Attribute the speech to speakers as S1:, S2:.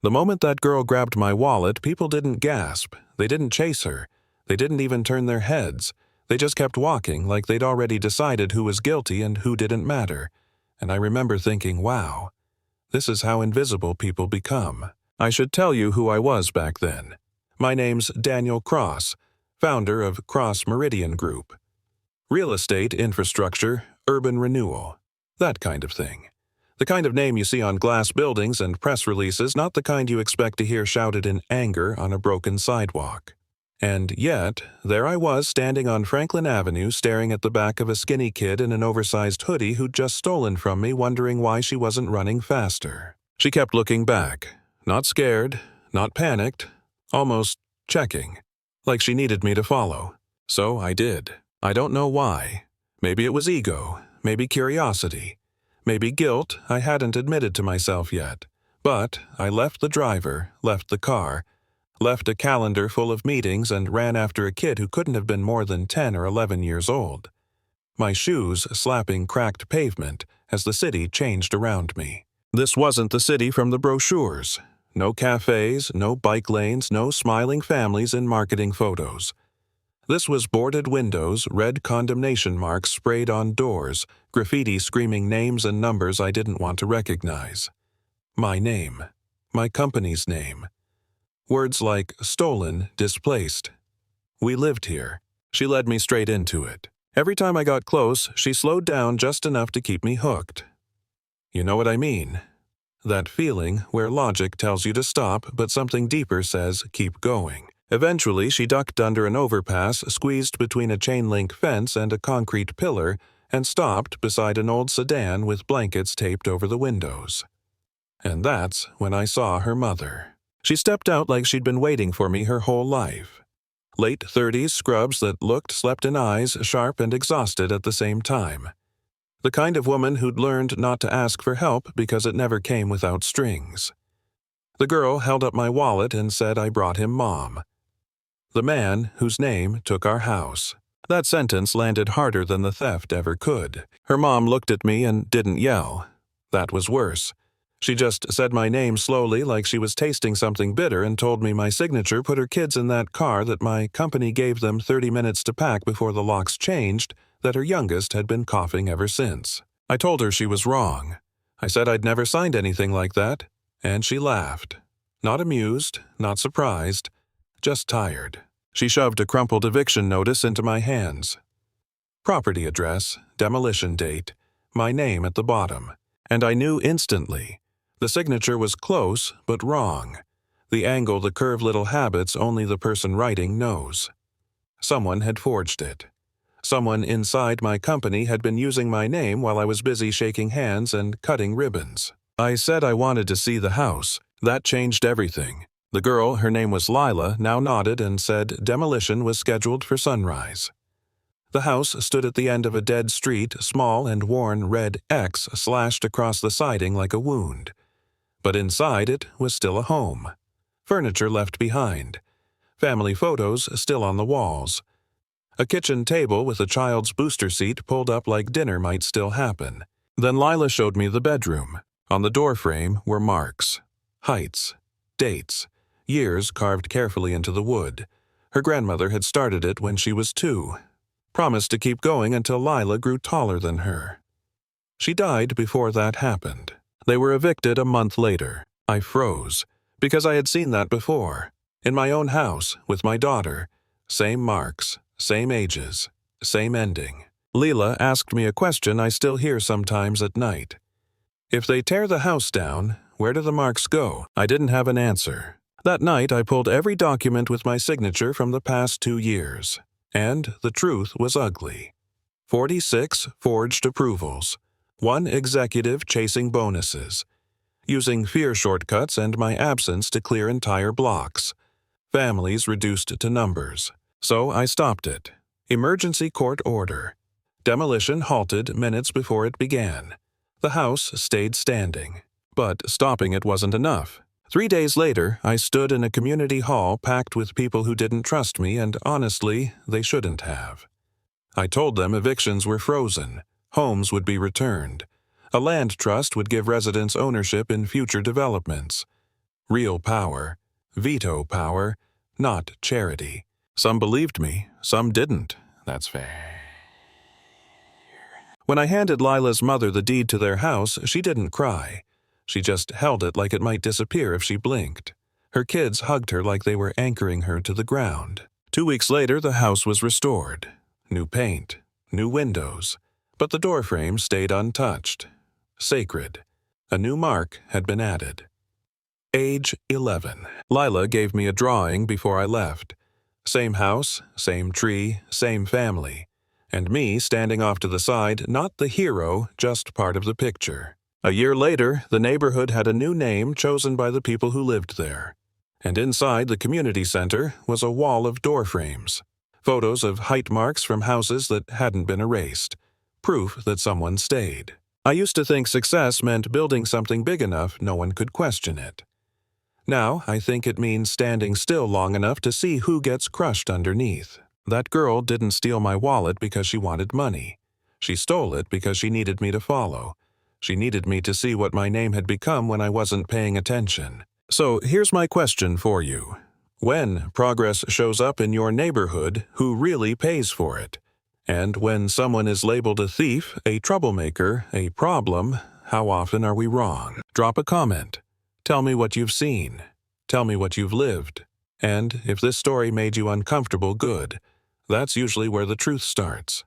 S1: The moment that girl grabbed my wallet, people didn't gasp. They didn't chase her. They didn't even turn their heads. They just kept walking like they'd already decided who was guilty and who didn't matter. And I remember thinking, wow, this is how invisible people become. I should tell you who I was back then. My name's Daniel Cross, founder of Cross Meridian Group. Real estate, infrastructure, urban renewal. That kind of thing. The kind of name you see on glass buildings and press releases, not the kind you expect to hear shouted in anger on a broken sidewalk. And yet, there I was standing on Franklin Avenue staring at the back of a skinny kid in an oversized hoodie who'd just stolen from me, wondering why she wasn't running faster. She kept looking back, not scared, not panicked, almost checking, like she needed me to follow. So I did. I don't know why. Maybe it was ego, maybe curiosity, maybe guilt I hadn't admitted to myself yet. But I left the driver, left the car, left a calendar full of meetings and ran after a kid who couldn't have been more than 10 or 11 years old. My shoes slapping cracked pavement as the city changed around me. This wasn't the city from the brochures. No cafes, no bike lanes, no smiling families in marketing photos. This was boarded windows, red condemnation marks sprayed on doors, graffiti screaming names and numbers I didn't want to recognize. My name. My company's name. Words like stolen, displaced. We lived here. She led me straight into it. Every time I got close, she slowed down just enough to keep me hooked. You know what I mean? That feeling where logic tells you to stop, but something deeper says keep going. Eventually, she ducked under an overpass, squeezed between a chain-link fence and a concrete pillar, and stopped beside an old sedan with blankets taped over the windows. And that's when I saw her mother. She stepped out like she'd been waiting for me her whole life. Late 30s scrubs that looked, slept in eyes, sharp and exhausted at the same time. The kind of woman who'd learned not to ask for help because it never came without strings. The girl held up my wallet and said I brought him Mom. The man whose name took our house. That sentence landed harder than the theft ever could. Her mom looked at me and didn't yell. That was worse. She just said my name slowly like she was tasting something bitter and told me my signature put her kids in that car that my company gave them 30 minutes to pack before the locks changed, that her youngest had been coughing ever since. I told her she was wrong. I said I'd never signed anything like that, and she laughed. Not amused, not surprised, just tired. She shoved a crumpled eviction notice into my hands. Property address, demolition date, my name at the bottom. And I knew instantly. The signature was close, but wrong. The angle, the curved little habits only the person writing knows. Someone had forged it. Someone inside my company had been using my name while I was busy shaking hands and cutting ribbons. I said I wanted to see the house. That changed everything. The girl, her name was Lila, now nodded and said demolition was scheduled for sunrise. The house stood at the end of a dead street, small and worn red X slashed across the siding like a wound. But inside it was still a home. Furniture left behind. Family photos still on the walls. A kitchen table with a child's booster seat pulled up like dinner might still happen. Then Lila showed me the bedroom. On the doorframe were marks. Heights. Dates. Years carved carefully into the wood. Her grandmother had started it when she was 2. Promised to keep going until Lila grew taller than her. She died before that happened. They were evicted a month later. I froze, because I had seen that before. In my own house, with my daughter. Same marks, same ages, same ending. Leela asked me a question I still hear sometimes at night. If they tear the house down, where do the marks go? I didn't have an answer. That night I pulled every document with my signature from the past 2 years. And the truth was ugly. 46 forged approvals. 1 executive chasing bonuses. Using fear shortcuts and my absence to clear entire blocks. Families reduced to numbers. So I stopped it. Emergency court order. Demolition halted minutes before it began. The house stayed standing. But stopping it wasn't enough. 3 days later, I stood in a community hall packed with people who didn't trust me, and honestly, they shouldn't have. I told them evictions were frozen, homes would be returned, a land trust would give residents ownership in future developments. Real power. Veto power, not charity. Some believed me, some didn't. That's fair. When I handed Lila's mother the deed to their house, she didn't cry. She just held it like it might disappear if she blinked. Her kids hugged her like they were anchoring her to the ground. 2 weeks later, the house was restored. New paint, new windows, but the doorframe stayed untouched. Sacred. A new mark had been added. Age 11. Lila gave me a drawing before I left. Same house, same tree, same family. And me standing off to the side, not the hero, just part of the picture. A year later, the neighborhood had a new name chosen by the people who lived there. And inside the community center was a wall of door frames. Photos of height marks from houses that hadn't been erased. Proof that someone stayed. I used to think success meant building something big enough no one could question it. Now, I think it means standing still long enough to see who gets crushed underneath. That girl didn't steal my wallet because she wanted money. She stole it because she needed me to follow. She needed me to see what my name had become when I wasn't paying attention. So here's my question for you. When progress shows up in your neighborhood, who really pays for it? And when someone is labeled a thief, a troublemaker, a problem, how often are we wrong? Drop a comment. Tell me what you've seen. Tell me what you've lived. And if this story made you uncomfortable, good. That's usually where the truth starts.